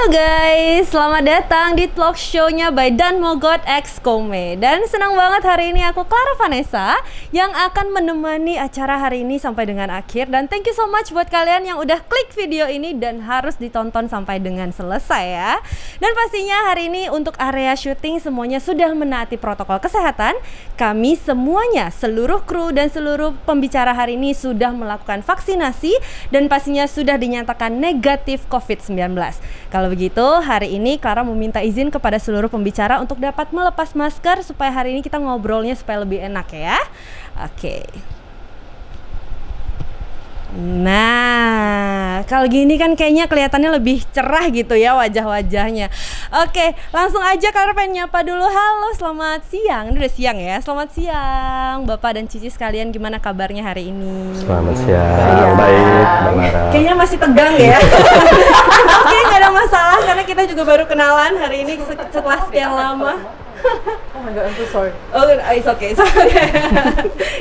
Halo guys, selamat datang di talk show-nya by Dan Mogot X Kome. Dan senang banget hari ini aku Clara Vanessa yang akan menemani acara hari ini sampai dengan akhir. Dan thank you so much buat kalian yang udah klik video ini dan harus ditonton sampai dengan selesai ya. Dan pastinya hari ini untuk area syuting semuanya sudah menaati protokol kesehatan. Kami semuanya, seluruh kru dan seluruh pembicara hari ini sudah melakukan vaksinasi dan pastinya sudah dinyatakan negatif COVID-19. Kalau begitu, hari ini Clara meminta izin kepada seluruh pembicara untuk dapat melepas masker supaya hari ini kita ngobrolnya supaya lebih enak ya. Oke. Nah, kalau gini kan kayaknya kelihatannya lebih cerah gitu ya wajah-wajahnya. Oke, langsung aja Clara pengen nyapa dulu. Halo, selamat siang. Ini udah siang ya. Selamat siang Bapak dan Cici sekalian, gimana kabarnya hari ini? Selamat siang, baik, Bang Lara. Kayaknya masih tegang ya. Oke, nggak ada masalah karena kita juga baru kenalan hari ini setelah sekian lama. Oh my god, I'm so sorry. Oh, it's okay.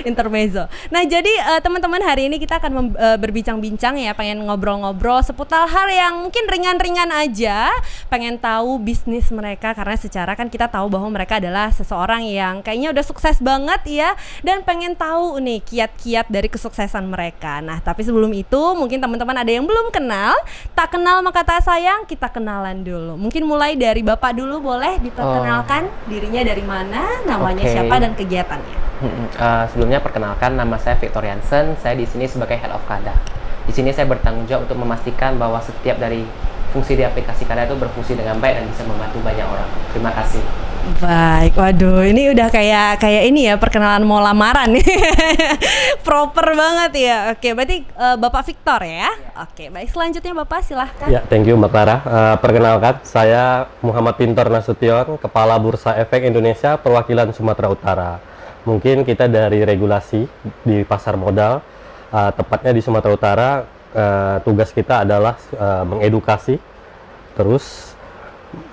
Intermezzo. Nah, jadi teman-teman hari ini kita akan berbincang-bincang ya, pengen ngobrol-ngobrol seputar hal yang mungkin ringan-ringan aja. Pengen tahu bisnis mereka karena secara kan kita tahu bahwa mereka adalah seseorang yang kayaknya udah sukses banget ya, dan pengen tahu nih kiat-kiat dari kesuksesan mereka. Nah, tapi sebelum itu mungkin teman-teman ada yang belum kenal. Tak kenal maka tak sayang, kita kenalan dulu. Mungkin mulai dari Bapak dulu, boleh diperkenalkan dirinya dari mana, namanya siapa dan kegiatannya. Sebelumnya perkenalkan, nama saya Victor Jansen. Saya di sini sebagai Head of Kada. Di sini saya bertanggung jawab untuk memastikan bahwa setiap dari fungsi di aplikasi Kada itu berfungsi dengan baik dan bisa membantu banyak orang. Terima kasih. Baik, waduh, ini udah kayak ini ya, perkenalan mau lamaran nih. Proper banget ya. Oke, berarti Bapak Victor ya. Oke, baik, selanjutnya Bapak silahkan. Ya, thank you Mbak Clara. Perkenalkan, saya Muhammad Pintor Nasution, Kepala Bursa Efek Indonesia Perwakilan Sumatera Utara. Mungkin kita dari regulasi di pasar modal, tepatnya di Sumatera Utara, tugas kita adalah mengedukasi, terus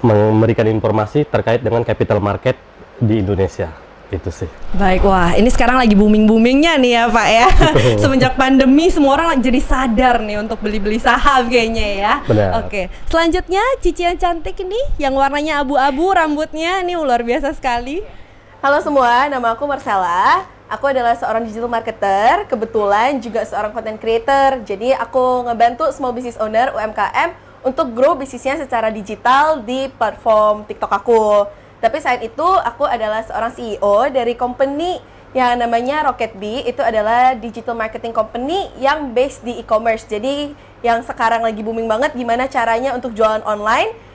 memberikan informasi terkait dengan capital market di Indonesia. Itu sih. Baik, wah ini sekarang lagi booming-boomingnya nih ya Pak ya. Semenjak pandemi semua orang jadi sadar nih untuk beli-beli saham kayaknya ya. Benar. Oke, selanjutnya Cici yang cantik ini yang warnanya abu-abu, rambutnya ini luar biasa sekali. Halo semua, nama aku Marcella. Aku adalah seorang digital marketer, kebetulan juga seorang content creator. Jadi aku ngebantu small business owner UMKM untuk grow bisnisnya secara digital di platform TikTok aku. Tapi selain itu, aku adalah seorang CEO dari company yang namanya Rocketbee. Itu adalah digital marketing company yang based di e-commerce. Jadi yang sekarang lagi booming banget gimana caranya untuk jualan online.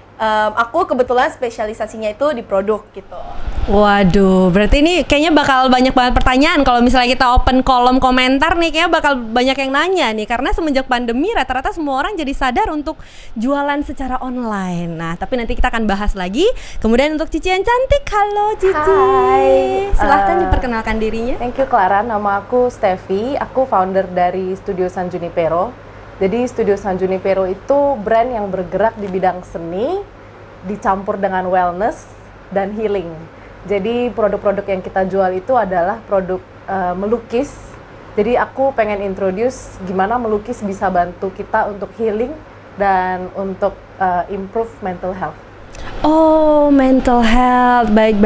Aku kebetulan spesialisasinya itu di produk gitu. Waduh, berarti ini kayaknya bakal banyak banget pertanyaan kalau misalnya kita open kolom komentar nih, kayaknya bakal banyak yang nanya nih, karena semenjak pandemi rata-rata semua orang jadi sadar untuk jualan secara online. Nah, tapi nanti kita akan bahas lagi. Kemudian untuk Cici yang cantik, halo Cici. Hai. Silahkan diperkenalkan dirinya. Thank you Clara, nama aku Steffi. Aku founder dari Studio San Junipero. Jadi Studio San Junipero itu brand yang bergerak di bidang seni, dicampur dengan wellness dan healing. Jadi produk-produk yang kita jual itu adalah produk melukis. Jadi aku pengen introduce gimana melukis bisa bantu kita untuk healing dan untuk improve mental health. Oh, mental health, baik.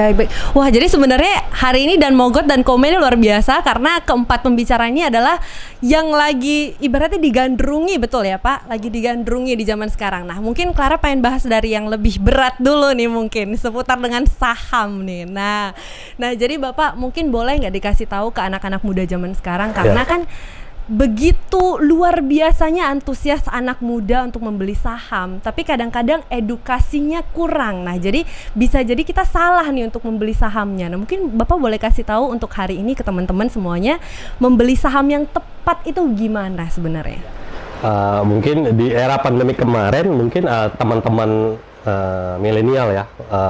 Wah, jadi sebenarnya hari ini Dan Mogot dan Kome ini luar biasa karena keempat pembicara ini adalah yang lagi ibaratnya digandrungi, betul ya Pak? Lagi digandrungi di zaman sekarang. Nah, mungkin Clara pengen bahas dari yang lebih berat dulu nih mungkin, seputar dengan saham nih. Nah, jadi Bapak mungkin boleh nggak dikasih tahu ke anak-anak muda zaman sekarang karena kan begitu luar biasanya antusias anak muda untuk membeli saham, tapi kadang-kadang edukasinya kurang. Nah, jadi bisa jadi kita salah nih untuk membeli sahamnya. Nah, mungkin Bapak boleh kasih tahu untuk hari ini ke teman-teman semuanya, membeli saham yang tepat itu gimana sebenarnya? Mungkin di era pandemi kemarin, mungkin teman-teman milenial ya,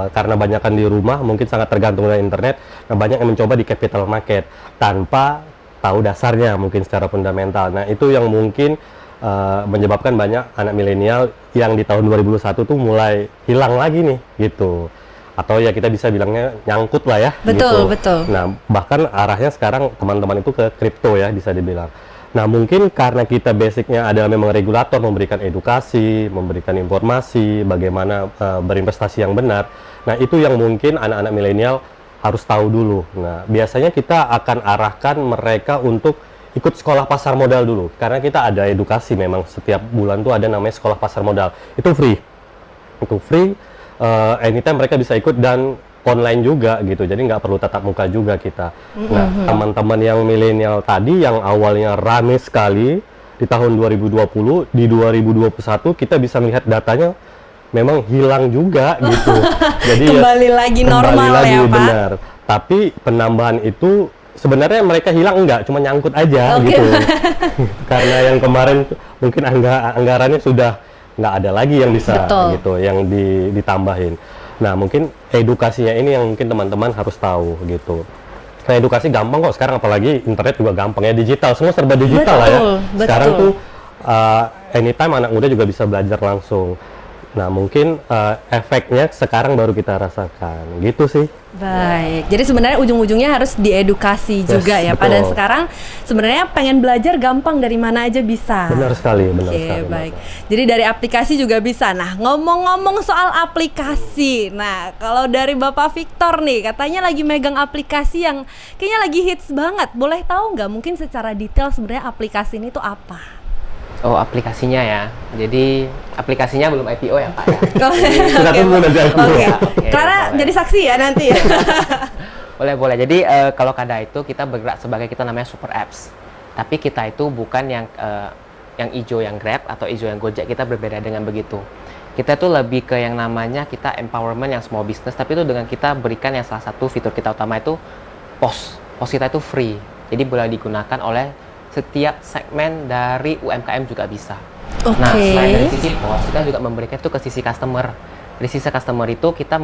karena banyakkan di rumah, mungkin sangat tergantung dengan internet. Nah, banyak yang mencoba di capital market tanpa tahu dasarnya mungkin secara fundamental. Nah, itu yang mungkin menyebabkan banyak anak milenial yang di tahun 2001 tuh mulai hilang lagi nih gitu. Atau ya kita bisa bilangnya nyangkut lah ya. Betul, gitu. betul. Nah, bahkan arahnya sekarang teman-teman itu ke kripto ya bisa dibilang. Nah, mungkin karena kita basicnya adalah memang regulator, memberikan edukasi, memberikan informasi, bagaimana berinvestasi yang benar. Nah, itu yang mungkin anak-anak milenial harus tahu dulu. Nah, biasanya kita akan arahkan mereka untuk ikut sekolah pasar modal dulu. Karena kita ada edukasi, memang setiap bulan tuh ada namanya sekolah pasar modal. Itu free. Itu free, anytime mereka bisa ikut dan online juga gitu, jadi nggak perlu tatap muka juga kita. Nah, teman-teman yang milenial tadi yang awalnya rame sekali di tahun 2020, di 2021 kita bisa melihat datanya memang hilang juga gitu. Jadi Kembali lagi normal lagi, ya, Pak? benar. Tapi penambahan itu sebenarnya mereka hilang enggak, cuma nyangkut aja gitu. Karena yang kemarin mungkin anggarannya sudah nggak ada lagi yang bisa gitu, yang ditambahin. Nah, mungkin edukasinya ini yang mungkin teman-teman harus tahu gitu. Nah, edukasi gampang kok sekarang, apalagi internet juga gampang ya, digital, semua serba digital lah ya. Sekarang tuh anytime anak muda juga bisa belajar langsung. Nah, mungkin efeknya sekarang baru kita rasakan, gitu sih. Baik, jadi sebenarnya ujung-ujungnya harus diedukasi juga ya, Pak. Dan sekarang sebenarnya pengen belajar gampang, dari mana aja bisa. Benar sekali, benar sekali. Baik. Jadi dari aplikasi juga bisa. Nah, ngomong-ngomong soal aplikasi, nah kalau dari Bapak Victor nih, katanya lagi megang aplikasi yang kayaknya lagi hits banget. Boleh tahu nggak mungkin secara detail sebenarnya aplikasi ini tuh apa? Oh, aplikasinya ya. Jadi aplikasinya belum IPO ya, Pak ya. Kita tunggu nanti IPO. Clara jadi saksi ya nanti ya. Boleh. Jadi kalau Kada itu kita bergerak sebagai, kita namanya super apps. Tapi kita itu bukan yang hijau yang Grab atau hijau yang Gojek, kita berbeda dengan begitu. Kita tuh lebih ke yang namanya kita empowerment yang small business, tapi itu dengan kita berikan yang salah satu fitur kita utama itu POS. POS kita itu free. Jadi boleh digunakan oleh setiap segmen dari UMKM juga bisa. Nah, selain dari sisi POS, kita juga memberikan itu ke sisi customer. Dari sisi customer itu kita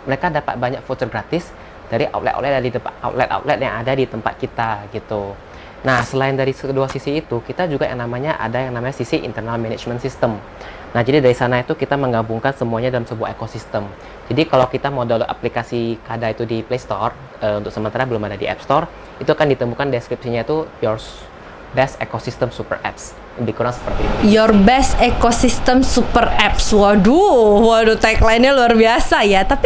mereka dapat banyak voucher gratis dari outlet yang ada di tempat kita gitu. Nah, selain dari kedua sisi itu, kita juga yang namanya sisi internal management system. Nah, jadi dari sana itu kita menggabungkan semuanya dalam sebuah ekosistem. Jadi kalau kita mau download aplikasi Kada itu di Play Store, untuk sementara belum ada di App Store, itu akan ditemukan deskripsinya itu Your Best Ecosystem Super Apps. Lebih kurang seperti ini. Your Best Ecosystem Super Apps. Waduh, tagline-nya luar biasa ya. Tapi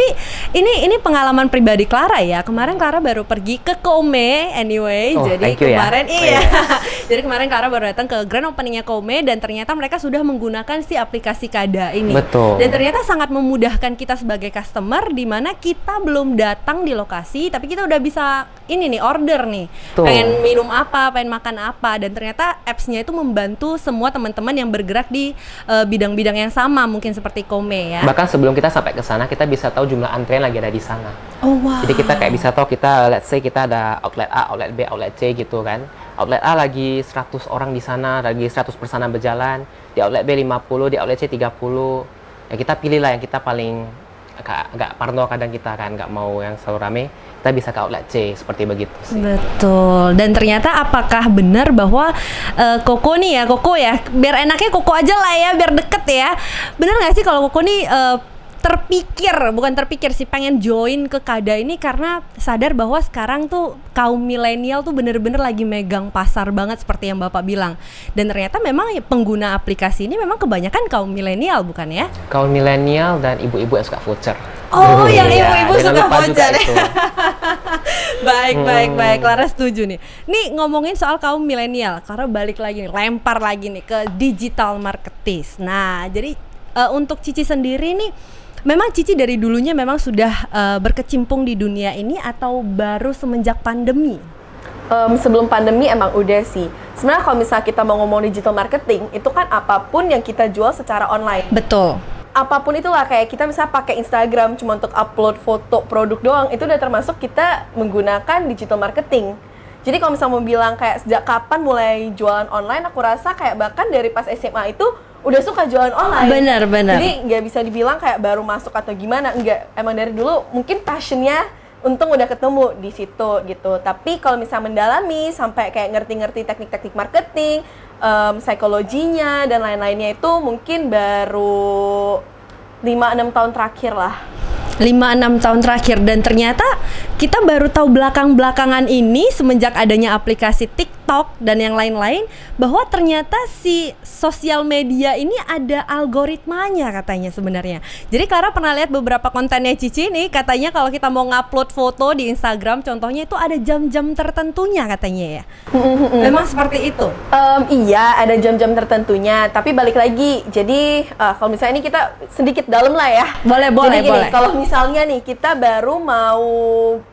ini pengalaman pribadi Clara ya. Kemarin Clara baru pergi ke Koume anyway. Jadi kemarin Jadi kemarin Clara baru datang ke grand opening-nya Koume dan ternyata mereka sudah menggunakan si aplikasi Kada ini. Betul. Dan ternyata sangat memudahkan kita sebagai customer, di mana kita belum datang di lokasi tapi kita udah bisa order nih. Tuh. Pengen minum apa, pengen makan apa, dan ternyata apps-nya itu membantu semua teman-teman yang bergerak di bidang-bidang yang sama, mungkin seperti Koume ya. Bahkan sebelum kita sampai ke sana, kita bisa tahu jumlah antrian lagi ada di sana. Oh wow. Jadi kita kayak bisa tahu, let's say kita ada outlet A, outlet B, outlet C gitu kan. Outlet A lagi 100 orang di sana, lagi 100 persenan berjalan. Di outlet B 50, di outlet C 30. Ya kita pilih lah yang kita paling agak parno kadang kita kan, nggak mau yang selalu rame, kita bisa ke outlet C, seperti begitu sih. Betul. Dan ternyata apakah benar bahwa Koko ya, biar enaknya Koko aja lah ya, biar deket ya. Benar nggak sih kalau Koko nih bukan terpikir sih pengen join ke Kada ini karena sadar bahwa sekarang tuh kaum milenial tuh bener-bener lagi megang pasar banget seperti yang Bapak bilang. Dan ternyata memang pengguna aplikasi ini memang kebanyakan kaum milenial, bukan ya? Kaum milenial dan ibu-ibu yang suka voucher. Oh, yang ibu-ibu suka voucher. Baik, Clara setuju nih. Nih ngomongin soal kaum milenial, Clara balik lagi nih, lempar lagi nih ke digital marketing. Nah, jadi untuk Cici sendiri nih, memang Cici dari dulunya memang sudah berkecimpung di dunia ini atau baru semenjak pandemi? Sebelum pandemi emang udah sih. Sebenarnya kalau misalnya kita mau ngomong digital marketing, itu kan apapun yang kita jual secara online. Betul. Apapun itulah, kayak kita bisa pakai Instagram cuma untuk upload foto produk doang, itu udah termasuk kita menggunakan digital marketing. Jadi kalau misalnya mau bilang kayak sejak kapan mulai jualan online, aku rasa kayak bahkan dari pas SMA itu udah suka jualan online. Benar. Jadi nggak bisa dibilang kayak baru masuk atau gimana, enggak. Emang dari dulu mungkin passionnya, untung udah ketemu di situ gitu. Tapi kalau misalnya mendalami sampai kayak ngerti-ngerti teknik-teknik marketing, psikologinya dan lain-lainnya itu mungkin baru 5-6 tahun terakhir lah. 5-6 tahun terakhir, dan ternyata kita baru tahu belakang-belakangan ini semenjak adanya aplikasi TikTok TikTok dan yang lain-lain, bahwa ternyata si sosial media ini ada algoritmanya katanya sebenarnya. Jadi Clara pernah lihat beberapa kontennya Cici nih, katanya kalau kita mau ngupload foto di Instagram contohnya itu ada jam-jam tertentunya katanya ya. Memang seperti itu? Iya, ada jam-jam tertentunya, tapi balik lagi, jadi kalau misalnya ini kita sedikit dalam lah ya. Boleh. Jadi gini, kalau misalnya nih kita baru mau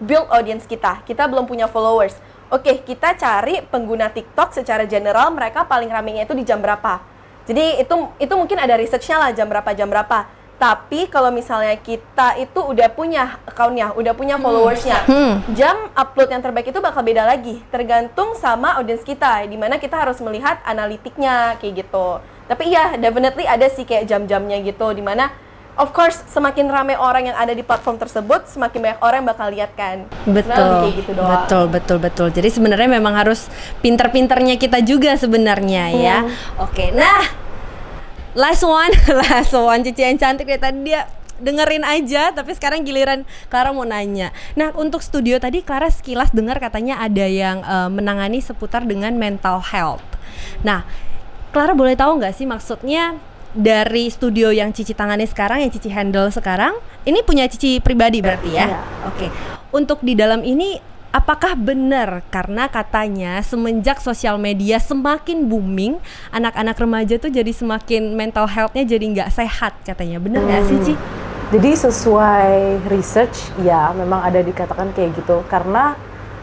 build audience kita belum punya followers. Oke, kita cari pengguna TikTok secara general, mereka paling ramenya itu di jam berapa. Jadi itu mungkin ada research-nya lah, jam berapa. Tapi kalau misalnya kita itu udah punya account-nya, udah punya followers-nya, jam upload yang terbaik itu bakal beda lagi, tergantung sama audience kita, dimana kita harus melihat analitiknya kayak gitu. Tapi iya, definitely ada sih kayak jam-jamnya gitu, dimana of course, semakin ramai orang yang ada di platform tersebut, semakin banyak orang yang bakal lihat kan. Betul, kayak gitu doang. betul. Jadi sebenarnya memang harus pinter-pinternya kita juga sebenarnya ya. Oke, nah last one, Cici yang cantik dari tadi dia dengerin aja, tapi sekarang giliran Clara mau nanya. Nah, untuk studio tadi Clara sekilas dengar katanya ada yang menangani seputar dengan mental health. Nah, Clara boleh tahu nggak sih maksudnya dari studio yang Cici tangani sekarang, yang Cici handle sekarang, ini punya Cici pribadi berarti ya? Iya. Oke. Untuk di dalam ini, apakah benar karena katanya semenjak sosial media semakin booming, anak-anak remaja tuh jadi semakin mental health-nya jadi nggak sehat katanya, benar nggak sih Ci? Jadi sesuai research, ya memang ada dikatakan kayak gitu. Karena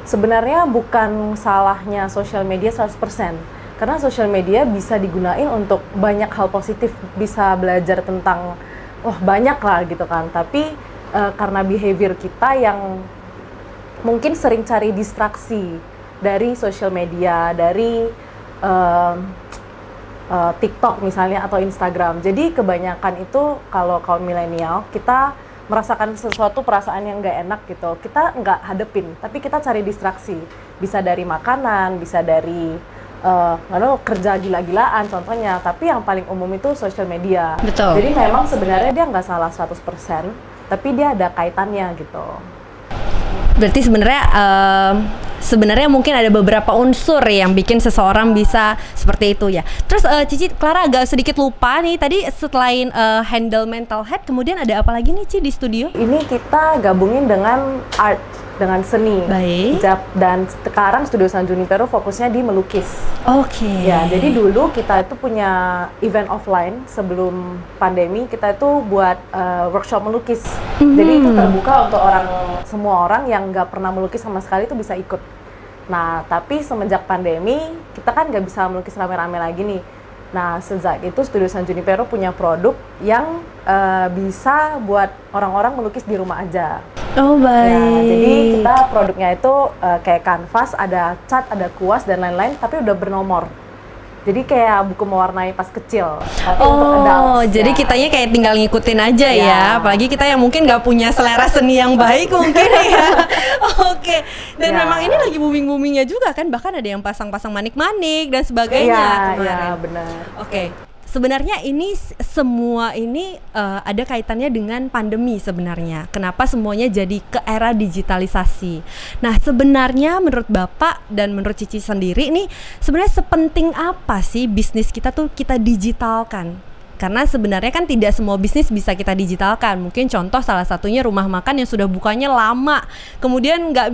sebenarnya bukan salahnya sosial media 100%. Karena sosial media bisa digunain untuk banyak hal positif, bisa belajar tentang banyak lah gitu kan. Tapi karena behavior kita yang mungkin sering cari distraksi dari sosial media, dari TikTok misalnya atau Instagram. Jadi kebanyakan itu kalau kaum milenial kita merasakan sesuatu perasaan yang nggak enak gitu, kita nggak hadepin, tapi kita cari distraksi. Bisa dari makanan, bisa dari kerja gila-gilaan contohnya, tapi yang paling umum itu sosial media. Betul. Jadi memang sebenarnya dia nggak salah 100%, tapi dia ada kaitannya gitu. Berarti sebenarnya mungkin ada beberapa unsur yang bikin seseorang bisa seperti itu ya. Terus Cici, Clara agak sedikit lupa nih tadi, selain handle mental health, kemudian ada apa lagi nih Ci di studio? Ini kita gabungin dengan art, dengan seni. Baik. Dan sekarang Studio San Junipero fokusnya di melukis. Oke. Ya, jadi dulu kita itu punya event offline sebelum pandemi, kita itu buat workshop melukis. Jadi itu terbuka untuk semua orang yang nggak pernah melukis sama sekali itu bisa ikut. Nah, tapi semenjak pandemi kita kan nggak bisa melukis rame-rame lagi nih. Nah, sejak itu Studio San Junipero punya produk yang bisa buat orang-orang melukis di rumah aja. Oh, baik. Ya, jadi kita produknya itu kayak kanvas, ada cat, ada kuas dan lain-lain, tapi udah bernomor. Jadi kayak buku mewarnai pas kecil. Tapi untuk adults, jadi ya. kitanya kayak tinggal ngikutin aja ya. Ya. Apalagi kita yang mungkin nggak punya selera seni yang baik mungkin ya. Oke. Dan Ya. memang ini lagi booming-boomingnya juga kan. Bahkan ada yang pasang-pasang manik-manik dan sebagainya kemarin. Iya, benar. Oke. Sebenarnya ini semua ini ada kaitannya dengan pandemi sebenarnya. Kenapa semuanya jadi ke era digitalisasi. Nah, sebenarnya menurut Bapak dan menurut Cici sendiri nih, sebenarnya sepenting apa sih bisnis kita tuh kita digitalkan? Karena sebenarnya kan tidak semua bisnis bisa kita digitalkan. Mungkin contoh salah satunya rumah makan yang sudah bukanya lama, kemudian nggak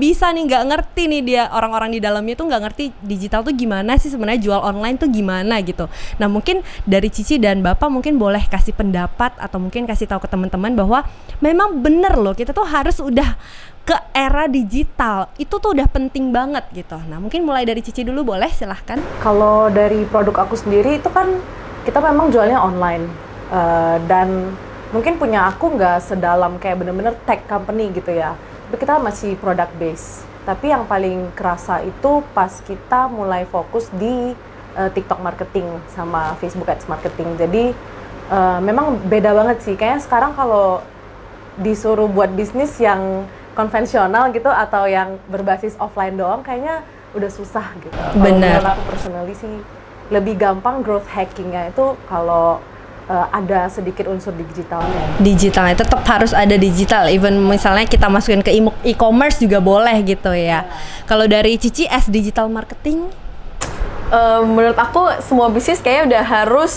ngerti nih dia, orang-orang di dalamnya tuh nggak ngerti digital tuh gimana sih sebenarnya, jual online tuh gimana gitu. Nah, mungkin dari Cici dan Bapak mungkin boleh kasih pendapat atau mungkin kasih tahu ke teman-teman bahwa memang bener loh, kita tuh harus udah ke era digital, itu tuh udah penting banget gitu. Nah, mungkin mulai dari Cici dulu boleh, silahkan. Kalau dari produk aku sendiri itu kan kita memang jualnya online, dan mungkin punya aku nggak sedalam kayak bener-bener tech company gitu ya, tapi kita masih product base. Tapi yang paling kerasa itu pas kita mulai fokus di TikTok marketing sama Facebook Ads marketing. Jadi memang beda banget sih, kayaknya sekarang kalau disuruh buat bisnis yang konvensional gitu atau yang berbasis offline doang kayaknya udah susah gitu. Benar. Kalau aku personally sih lebih gampang growth hackingnya itu kalau ada sedikit unsur digitalnya. Digitalnya tetap harus ada digital, even misalnya kita masukin ke e-commerce juga boleh gitu ya. Kalau dari Cici as digital marketing? Menurut aku semua bisnis kayaknya udah harus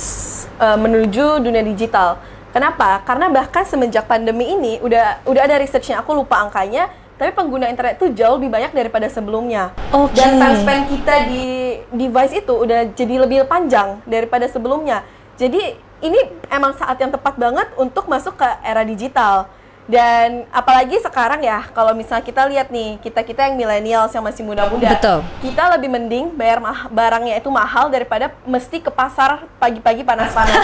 menuju dunia digital. Kenapa? Karena bahkan semenjak pandemi ini udah ada researchnya, aku lupa angkanya, tapi pengguna internet itu jauh lebih banyak daripada sebelumnya. Oke. Dan time span kita di device itu udah jadi lebih panjang daripada sebelumnya. Jadi ini emang saat yang tepat banget untuk masuk ke era digital. Dan apalagi sekarang ya, kalau misalnya kita lihat nih, kita yang millennials yang masih muda-muda, Betul. kita lebih mending bayar barangnya itu mahal daripada mesti ke pasar pagi-pagi panas-panas.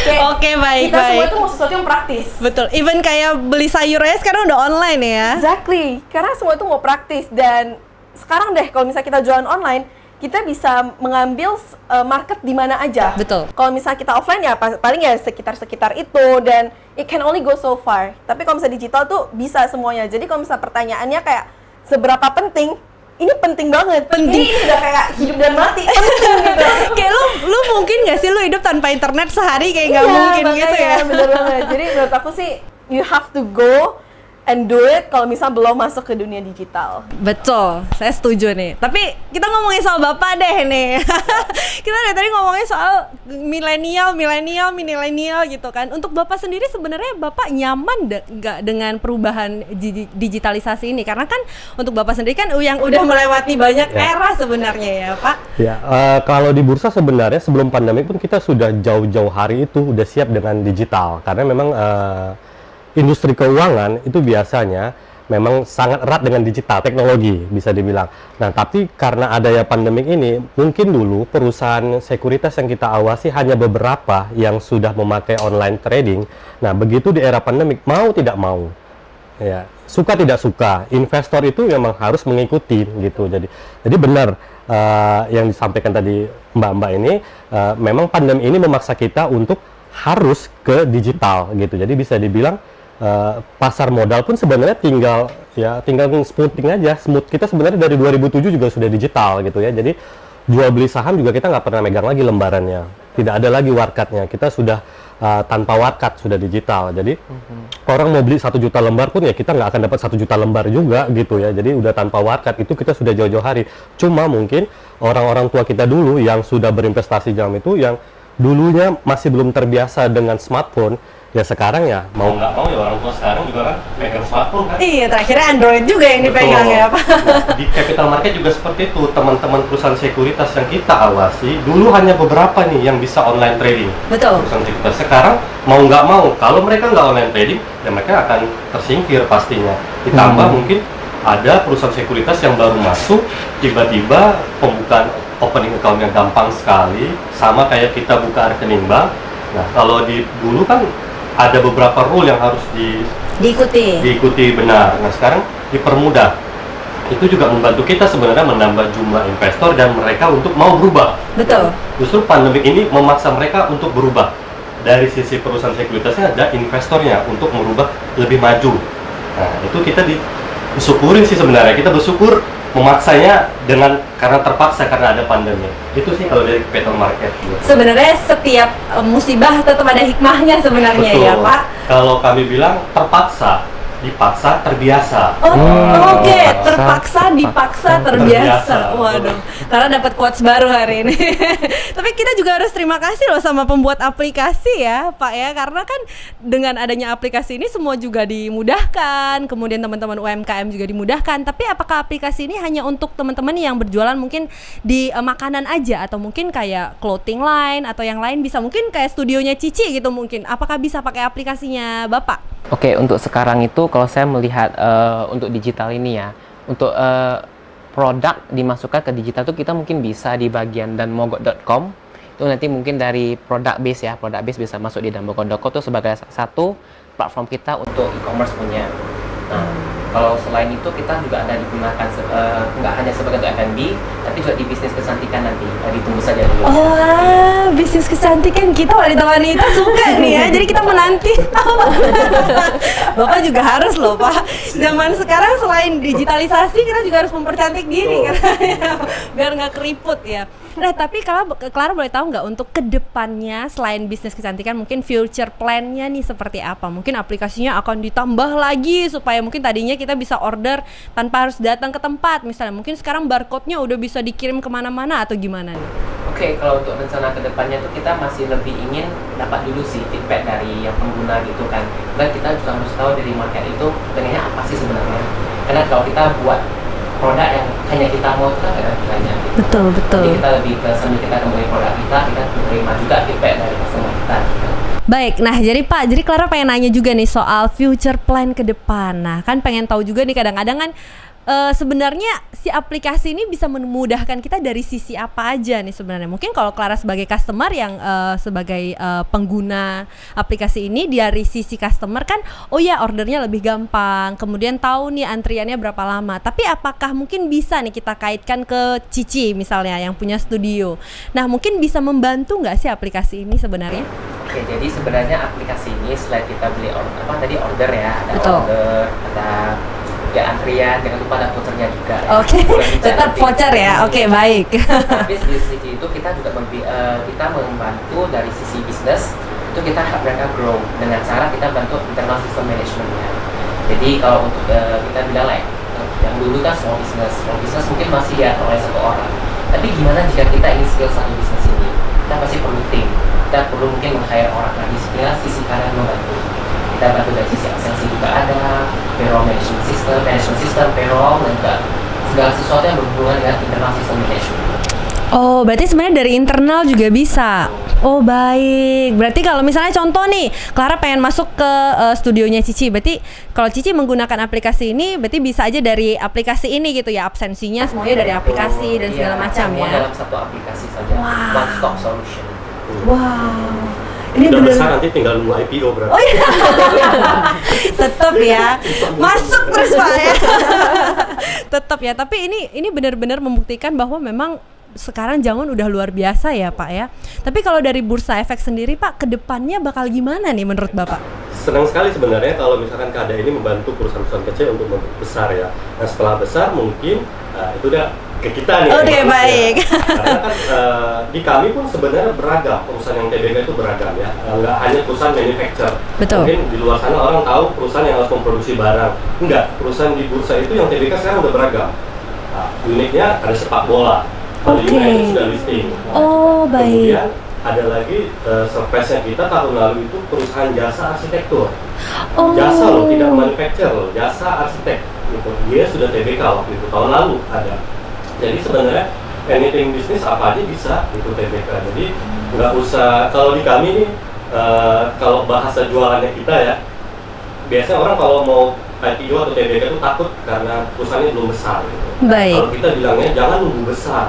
Kayak Oke, baik, kita semua baik. itu mau sesuatu yang praktis. Betul. Even kayak beli sayur aja sekarang udah online ya. Exactly, karena semua itu mau praktis. Dan sekarang deh, kalau misalnya kita jualan online, kita bisa mengambil market di mana aja. Betul. Kalau misalnya kita offline ya paling ya sekitar itu, dan it can only go so far. Tapi kalau misalnya digital tuh bisa semuanya. Jadi kalau misalnya pertanyaannya kayak seberapa penting, ini penting banget. Penting. Ini udah kayak hidup dan mati. Penting gitu. Kayak lu mungkin gak sih lu hidup tanpa internet sehari kayak nggak Iya, mungkin gitu makanya, ya. Bener banget. Jadi menurut aku sih you have to go and do it kalau misalnya belum masuk ke dunia digital. Betul, saya setuju nih. Tapi kita ngomongin soal Bapak deh nih. Kita dari tadi ngomongin soal milenial gitu kan. Untuk Bapak sendiri sebenarnya Bapak nyaman nggak dengan perubahan digitalisasi ini? Karena kan untuk Bapak sendiri kan yang udah melewati banyak era sebenarnya ya Pak. Ya, kalau di bursa sebenarnya sebelum pandemi pun kita sudah jauh-jauh hari itu udah siap dengan digital. Karena memang industri keuangan itu biasanya memang sangat erat dengan digital, teknologi bisa dibilang. Nah, tapi karena adanya pandemik ini, mungkin dulu perusahaan sekuritas yang kita awasi hanya beberapa yang sudah memakai online trading. Nah, begitu di era pandemik, mau tidak mau, ya suka tidak suka, investor itu memang harus mengikuti gitu. Jadi benar yang disampaikan tadi Mbak-mbak ini, memang pandemi ini memaksa kita untuk harus ke digital gitu. Jadi bisa dibilang pasar modal pun sebenarnya tinggal smoothing aja. Smooth kita sebenarnya dari 2007 juga sudah digital gitu ya. Jadi jual beli saham juga kita nggak pernah megang lagi lembarannya. Tidak ada lagi warkatnya. Kita sudah tanpa warkat, sudah digital. Jadi orang mau beli 1 juta lembar pun ya kita nggak akan dapat 1 juta lembar juga gitu ya. Jadi udah tanpa warkat, itu kita sudah jauh-jauh hari. Cuma mungkin orang-orang tua kita dulu yang sudah berinvestasi dalam itu, yang dulunya masih belum terbiasa dengan smartphone, ya sekarang ya mau nggak mau ya orang tua sekarang juga kan pegang smartphone kan. Iya, terakhirnya Android juga yang dipegang Betul. ya Pak. Nah, di capital market juga seperti itu. Teman-teman perusahaan sekuritas yang kita awasi dulu hanya beberapa nih yang bisa online trading. Betul. Perusahaan sekuritas sekarang mau nggak mau, kalau mereka nggak online trading, ya mereka akan tersingkir pastinya. Ditambah mungkin ada perusahaan sekuritas yang baru masuk, tiba-tiba pembukaan opening account-nya gampang sekali, sama kayak kita buka rekening bank. Nah, kalau dulu kan ada beberapa rule yang harus diikuti benar. Nah, sekarang dipermudah. Itu juga membantu kita sebenarnya menambah jumlah investor dan mereka untuk mau berubah. Betul. Justru pandemi ini memaksa mereka untuk berubah. Dari sisi perusahaan sekuritasnya ada investornya untuk merubah lebih maju. Nah, itu kita disyukurin sih sebenarnya. Kita bersyukur memaksanya karena terpaksa karena ada pandemi. Itu sih kalau dari capital market. Sebenarnya setiap musibah tetap ada hikmahnya sebenarnya. Betul. Ya Pak. Kalau kami bilang terpaksa, dipaksa, terbiasa. Oke, terpaksa, dipaksa, terbiasa. Terbiasa. Waduh, karena dapat quotes baru hari ini. Tapi kita juga harus terima kasih loh sama pembuat aplikasi ya, Pak ya, karena kan dengan adanya aplikasi ini semua juga dimudahkan. Kemudian teman-teman UMKM juga dimudahkan. Tapi apakah aplikasi ini hanya untuk teman-teman yang berjualan mungkin di makanan aja, atau mungkin kayak clothing line atau yang lain bisa mungkin kayak studionya Cici gitu mungkin? Apakah bisa pakai aplikasinya Bapak? Oke, untuk sekarang itu kalau saya melihat untuk digital ini ya, untuk produk dimasukkan ke digital itu kita mungkin bisa di bagian danmogot.com. Itu nanti mungkin dari product base ya, product base bisa masuk di danmogot.com itu sebagai satu platform kita untuk e-commerce punya. Nah, kalau selain itu kita juga ada digunakan nggak hanya sebagai untuk F&B, tapi juga di bisnis kecantikan nanti. Ditunggu saja dulu. Oh, bisnis kecantikan kita wanita-wanita suka nih ya. Jadi kita menanti. Bapak juga harus loh Pak. Zaman sekarang selain digitalisasi kita juga harus mempercantik diri katanya, biar nggak keriput ya. Nah, tapi Clara boleh tahu nggak untuk kedepannya selain bisnis kecantikan mungkin future plan-nya nih seperti apa? Mungkin aplikasinya akan ditambah lagi supaya mungkin tadinya kita bisa order tanpa harus datang ke tempat. Misalnya mungkin sekarang barcode-nya udah bisa dikirim kemana-mana atau gimana nih? Oke, kalau untuk rencana kedepannya tuh kita masih lebih ingin dapat dulu sih feedback dari yang pengguna gitu kan. Dan kita juga harus tahu dari market itu pengennya apa sih sebenarnya. Karena kalau kita buat produk yang hanya kita mau itu kan ada bilangnya. Betul. Jadi kita lebih ke sambil kita kembali produk kita terima juga feedback dari customer kita. Gitu. Baik, nah jadi Pak, jadi Clara pengen nanya juga nih soal future plan ke depan. Nah kan pengen tahu juga nih kadang-kadang kan sebenarnya si aplikasi ini bisa memudahkan kita dari sisi apa aja nih sebenarnya. Mungkin kalau Clara sebagai customer yang sebagai pengguna aplikasi ini dari sisi customer kan, oh ya ordernya lebih gampang, kemudian tahu nih antriannya berapa lama. Tapi apakah mungkin bisa nih kita kaitkan ke Cici misalnya yang punya studio. Nah mungkin bisa membantu nggak sih aplikasi ini sebenarnya? Oke, jadi sebenarnya aplikasi ini selain kita beli order ya, ada Betul. order, ada ya antrian, jangan lupa ada vouchernya juga. Oke, tetap voucher ya. Oke, baik. Tapi di sisi itu kita juga kita membantu dari sisi bisnis itu kita help mereka grow dengan cara kita bantu internal system managementnya. Jadi kalau untuk kita bilang yang dulu kan small business mungkin masih diatur oleh satu orang. Tapi gimana jika kita ingin scale satu bisnis ini? Kita pasti perlu tim. Kita perlu mungkin meng-hire orang lagi sehingga sisi kanan membantu. Kita bantu dari sisi absensi juga ada, payroll management system, payroll dan juga segala sesuatu yang berhubungan dengan internal system management. Oh, berarti sebenarnya dari internal juga bisa. Oh, baik. Berarti kalau misalnya contoh nih, Clara pengen masuk ke studionya Cici. Berarti kalau Cici menggunakan aplikasi ini, berarti bisa aja dari aplikasi ini gitu ya. Absensinya semuanya dari aplikasi dan segala macam semua ya. dalam satu aplikasi saja. Wow. One stop solution. Wow. Ini Udah bener. besar nanti tinggal nunggu IPO berarti. Oh iya. Tetap ya. Masuk terus Pak ya. Tetap ya. Tapi ini benar-benar membuktikan bahwa memang sekarang zaman udah luar biasa ya Pak ya. Tapi kalau dari Bursa Efek sendiri Pak, kedepannya bakal gimana nih menurut Bapak? Senang sekali sebenarnya kalau misalkan keadaan ini membantu perusahaan-perusahaan kecil untuk besar ya. Nah setelah besar mungkin itu udah ke kita nih. Oke, baik. Karena kan di kami pun sebenarnya beragam, perusahaan yang TBK itu beragam ya. Nggak hanya perusahaan manufacturer. Betul. Mungkin di luar sana orang tahu perusahaan yang harus memproduksi barang. Enggak, perusahaan di bursa itu yang TBK sekarang udah beragam. Nah, uniknya ada sepak bola. Bali Oke. United sudah listing. Oh, baik. Kemudian ada lagi surprise-nya kita tahun lalu itu perusahaan jasa arsitektur. Oh. Jasa loh, tidak manufacturer, jasa arsitek. Gitu. Dia sudah TBK waktu itu tahun lalu ada. Jadi sebenarnya anything bisnis apa aja bisa itu TBK. Jadi nggak usah, kalau di kami nih kalau bahasa jualannya kita ya, biasanya orang kalau mau IPO atau TBK itu takut karena perusahaannya belum besar. Gitu. Baik. Kalau kita bilangnya jangan nunggu besar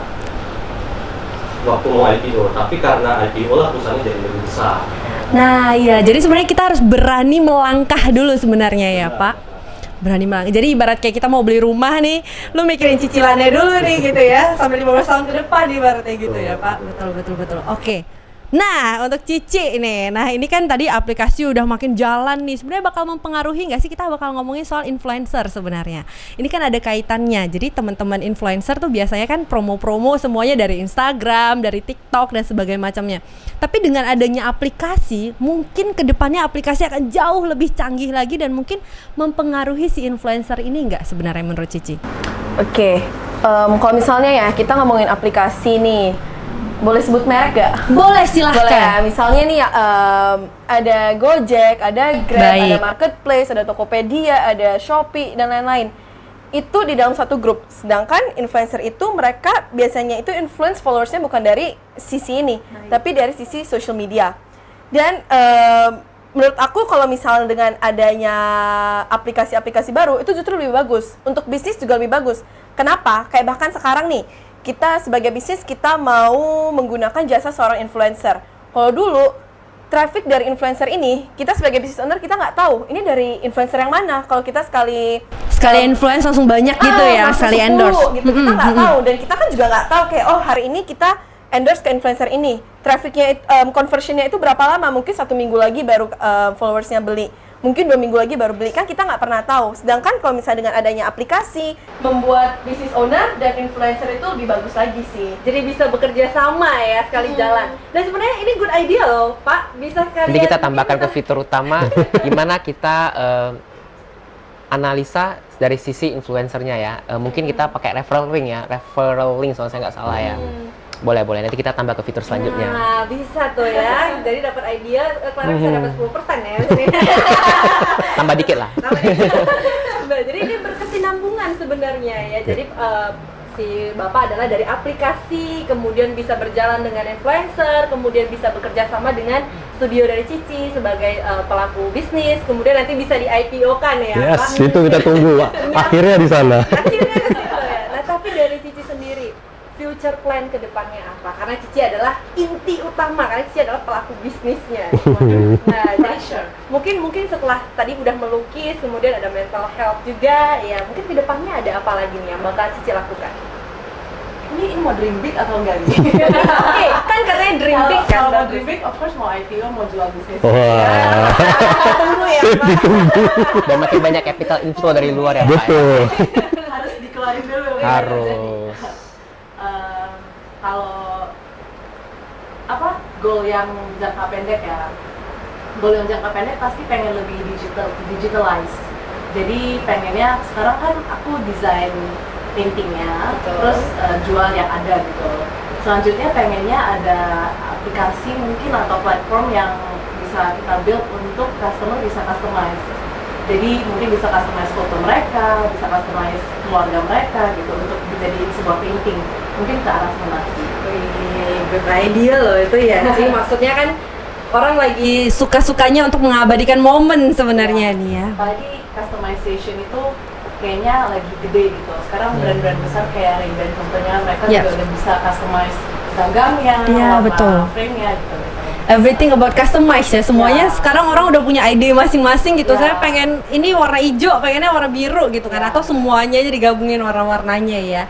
waktu mau IPO, tapi karena IPO lah perusahaannya jadi lebih besar. Nah, iya. Jadi sebenarnya kita harus berani melangkah dulu sebenarnya ya, Pak. Berani melangkah. Jadi ibarat kayak kita mau beli rumah nih, lu mikirin cicilannya dulu nih gitu ya, sampai 15 tahun ke depan ibaratnya gitu ya, Pak. Betul. Oke. Nah, untuk Cici nih. Nah, ini kan tadi aplikasi udah makin jalan nih. Sebenarnya bakal mempengaruhi nggak sih, kita bakal ngomongin soal influencer sebenarnya. Ini kan ada kaitannya. Jadi teman-teman influencer tuh biasanya kan promo-promo semuanya dari Instagram, dari TikTok dan sebagainya macamnya. Tapi dengan adanya aplikasi, mungkin kedepannya aplikasi akan jauh lebih canggih lagi dan mungkin mempengaruhi si influencer ini nggak sebenarnya menurut Cici? Oke, kalau misalnya ya kita ngomongin aplikasi nih, boleh sebut merek gak? Boleh, silahkan. Boleh ya, misalnya nih ada Gojek, ada Grab, Baik. ada Marketplace, ada Tokopedia, ada Shopee, dan lain-lain. Itu di dalam satu grup. Sedangkan influencer itu mereka biasanya itu influence followersnya bukan dari sisi ini, tapi dari sisi social media. Dan menurut aku kalau misalnya dengan adanya aplikasi-aplikasi baru, itu justru lebih bagus. Untuk bisnis juga lebih bagus. Kenapa? Kayak bahkan sekarang nih, kita sebagai bisnis kita mau menggunakan jasa seorang influencer. Kalau dulu traffic dari influencer ini, kita sebagai business owner kita nggak tahu ini dari influencer yang mana. Kalau kita sekali influence langsung banyak gitu ya, masuk sekali 10 endorse. gitu, kita nggak tahu, dan kita kan juga nggak tahu kayak oh hari ini kita endorse ke influencer ini, trafficnya conversionnya itu berapa lama, mungkin 1 minggu lagi baru followersnya beli, mungkin 2 minggu lagi baru beli, kan kita nggak pernah tahu. Sedangkan kalau misalnya dengan adanya aplikasi, membuat business owner dan influencer itu lebih bagus lagi sih. Jadi bisa bekerja sama ya, sekali jalan. Dan sebenarnya ini good idea loh, Pak. Bisa sekali. Jadi kita tambahkan ke fitur utama gimana kita analisa dari sisi influencernya ya. Mungkin kita pakai referral link ya, referral link kalau saya nggak salah ya. Boleh. Nanti kita tambah ke fitur selanjutnya. Nah, bisa tuh ya. Jadi dapat idea, Clara bisa dapat 10% ya. Tambah dikit lah. Nah, jadi ini berkesinambungan sebenarnya ya. Jadi si Bapak adalah dari aplikasi, kemudian bisa berjalan dengan influencer, kemudian bisa bekerja sama dengan studio dari Cici sebagai pelaku bisnis, kemudian nanti bisa di IPO-kan ya. Yes, itu kita tunggu, Pak. Akhirnya di sana. Akhirnya ke situ ya. Nah, tapi dari Cici sendiri, future plan ke depannya apa? Karena Cici adalah inti utama, karena Cici adalah pelaku bisnisnya. Nah, jadi mungkin setelah tadi udah melukis, kemudian ada mental health juga, ya mungkin ke depannya ada apa lagi nih yang bakal Cici lakukan? Ini mau dream big atau enggak nih? Oke, kan katanya dream big kan? Kalau mau dream big, of course mau IPO, mau jual bisnis. Wah, Tunggu ya, Pak. Dan makin banyak capital inflow dari luar ya, Pak. betul. Harus dikeluarin dulu. ya. Harus. Kalau goal yang jangka pendek ya, goal yang jangka pendek pasti pengen lebih digitalize. Jadi pengennya sekarang kan aku desain paintingnya, terus jual yang ada gitu. Selanjutnya pengennya ada aplikasi mungkin atau platform yang bisa kita build untuk customer bisa customize. Jadi mungkin bisa customize foto mereka, bisa customize keluarga mereka gitu untuk dijadiin sebuah painting. Mungkin ke arah sana sih. Good idea loh itu ya. Jadi maksudnya kan orang lagi suka-sukanya untuk mengabadikan momen sebenarnya nih ya. Apalagi customization itu kayaknya lagi gede gitu. Sekarang brand-brand besar kayak Ray-Ban contohnya mereka juga udah bisa customize genggamnya, betul. frame-nya gitu. Everything about customize ya, semuanya sekarang orang udah punya ide masing-masing gitu. Saya pengen ini warna hijau, pengennya warna biru gitu kan, atau semuanya aja digabungin warna-warnanya ya.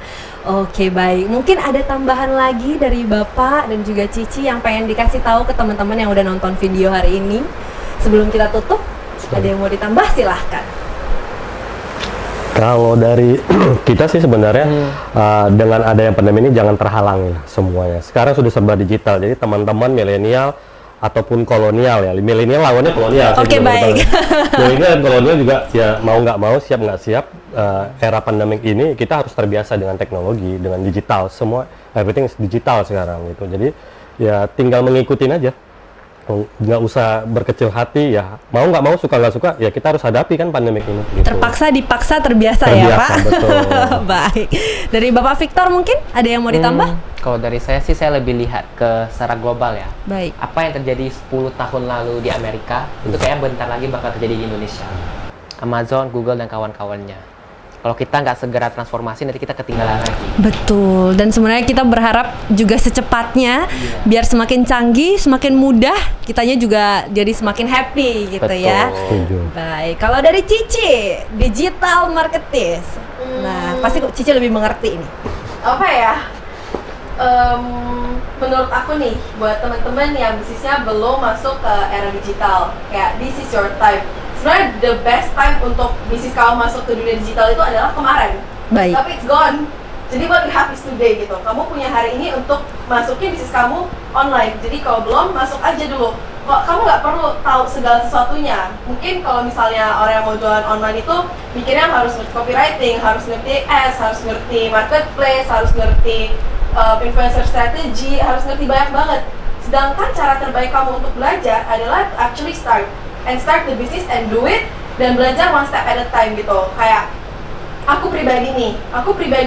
Oke, baik. Mungkin ada tambahan lagi dari Bapak dan juga Cici yang pengen dikasih tahu ke teman-teman yang udah nonton video hari ini. Sebelum kita tutup, ada yang mau ditambah silahkan. Kalau dari kita sih sebenarnya dengan adanya pandemi ini jangan terhalang ya semuanya. Sekarang sudah serba digital, jadi teman-teman milenial ataupun kolonial ya. Milenial lawannya kolonial. Oke, baik. Milenial dan kolonial juga ya mau nggak mau, siap nggak siap, era pandemik ini kita harus terbiasa dengan teknologi, dengan digital. Semua everything is digital sekarang gitu. Jadi ya tinggal mengikutin aja. Nggak usah berkecil hati ya, mau nggak mau, suka nggak suka ya kita harus hadapi kan pandemik ini gitu. Terpaksa dipaksa terbiasa ya Pak. Betul. Baik, dari Bapak Victor mungkin ada yang mau ditambah? Kalau dari saya sih saya lebih lihat ke secara global ya. Baik. Apa yang terjadi 10 tahun lalu di Amerika itu kayaknya bentar lagi bakal terjadi di Indonesia. Amazon, Google dan kawan-kawannya. Kalau kita nggak segera transformasi, nanti kita ketinggalan lagi. Betul, dan sebenarnya kita berharap juga secepatnya biar semakin canggih, semakin mudah, kitanya juga jadi semakin happy gitu. Betul. Ya. Setuju. Baik, kalau dari Cici, digital marketing. Nah, pasti Cici lebih mengerti ini. Apa ya? Menurut aku nih, buat teman-teman yang bisnisnya belum masuk ke era digital, kayak this is your time. Sebenarnya the best time untuk bisnis kamu masuk ke dunia digital itu adalah kemarin. Baik. Tapi it's gone. Jadi what you have is today gitu. Kamu punya hari ini untuk masukin bisnis kamu online. Jadi kalau belum, masuk aja dulu. Kok kamu nggak perlu tahu segala sesuatunya. Mungkin kalau misalnya orang yang mau jualan online itu mikirnya harus ngerti copywriting, harus ngerti ads, harus ngerti marketplace, harus ngerti influencer strategy, harus ngerti banyak banget. Sedangkan cara terbaik kamu untuk belajar adalah actually start the business and do it, dan belajar one step at a time gitu. Kayak aku pribadi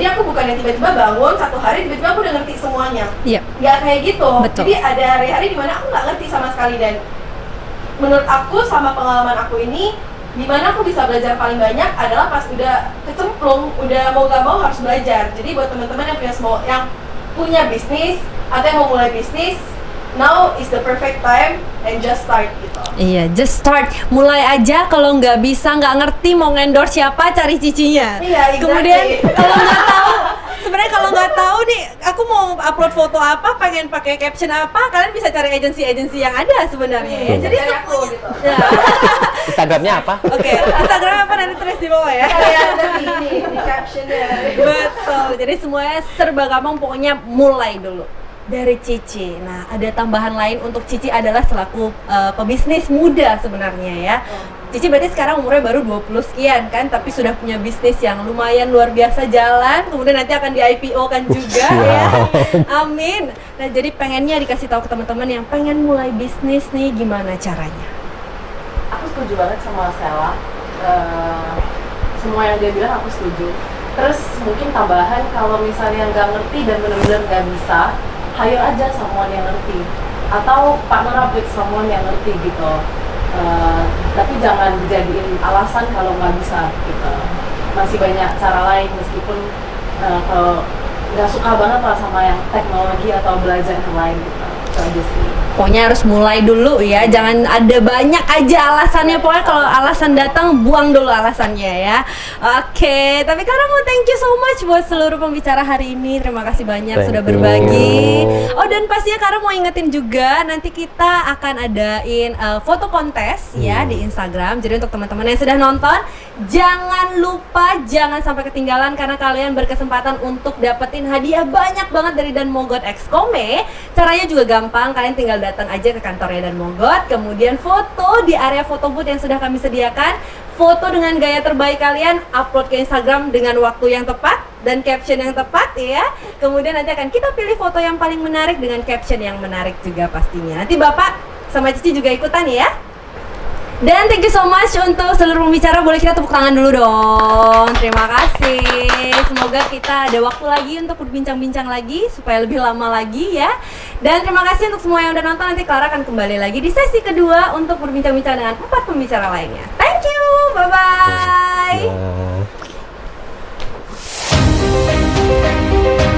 aku bukan yang tiba-tiba bangun satu hari tiba-tiba aku udah ngerti semuanya. Iya. Nggak kayak gitu. Betul. Jadi ada hari-hari dimana aku nggak ngerti sama sekali, dan menurut aku sama pengalaman aku ini, dimana aku bisa belajar paling banyak adalah pas udah kecemplung, udah mau gak mau harus belajar. Jadi buat teman-teman yang punya bisnis atau yang mau mulai bisnis, now is the perfect time and just start gitu. Iya, just start. Mulai aja, kalau nggak bisa, nggak ngerti mau ngendorse siapa, cari Cicinya. Iya, exactly. Kemudian kalau nggak tahu, sebenarnya kalau nggak tahu nih, aku mau upload foto apa, pengen pakai caption apa, kalian bisa cari agensi-agensi yang ada sebenarnya ya. Jadi Dari aku gitu. Ya. Instagramnya apa? Oke, Instagram apa nanti tulis di bawah ya. Kayak tadi di captionnya. Betul. Jadi semuanya serba gampang, pokoknya mulai dulu. dari Cici. Nah, ada tambahan lain untuk Cici adalah selaku pebisnis muda sebenarnya ya. Cici berarti sekarang umurnya baru 20 sekian kan, tapi sudah punya bisnis yang lumayan luar biasa jalan, kemudian nanti akan di IPO kan juga ya. Amin. Nah, jadi pengennya dikasih tahu ke teman-teman yang pengen mulai bisnis nih, gimana caranya? Aku setuju banget sama Sela. Semua yang dia bilang aku setuju. Terus mungkin tambahan, kalau misalnya nggak ngerti dan benar-benar nggak bisa, hire aja someone yang ngerti, atau partner up with someone yang ngerti gitu. Tapi jangan dijadiin alasan kalau nggak bisa gitu. Masih banyak cara lain, meskipun kalau nggak suka banget lah sama yang teknologi atau belajar yang lain gitu. Itu aja sih. Pokoknya harus mulai dulu ya, jangan ada banyak aja alasannya. Pokoknya kalau alasan datang, buang dulu alasannya ya. Oke, tapi Karang mau thank you so much buat seluruh pembicara hari ini. Terima kasih banyak Thank sudah you. berbagi. Oh, dan pastinya Karang mau ingetin juga, nanti kita akan adain foto kontes ya di Instagram. Jadi untuk teman-teman yang sudah nonton, jangan lupa, jangan sampai ketinggalan, karena kalian berkesempatan untuk dapetin hadiah banyak banget dari Dan Mogot X Kome. Caranya juga gampang, kalian tinggal datang aja ke kantornya Dan Mogot, kemudian foto di area foto booth yang sudah kami sediakan, foto dengan gaya terbaik kalian, upload ke Instagram dengan waktu yang tepat dan caption yang tepat ya. Kemudian nanti akan kita pilih foto yang paling menarik dengan caption yang menarik juga pastinya. Nanti Bapak sama Cici juga ikutan ya. Dan thank you so much untuk seluruh pembicara. Boleh kita tepuk tangan dulu dong. Terima kasih. Semoga kita ada waktu lagi untuk berbincang-bincang lagi supaya lebih lama lagi ya. Dan terima kasih untuk semua yang udah nonton. Nanti Clara akan kembali lagi di sesi kedua untuk berbincang-bincang dengan 4 pembicara lainnya. Thank you. Bye-bye. Nah.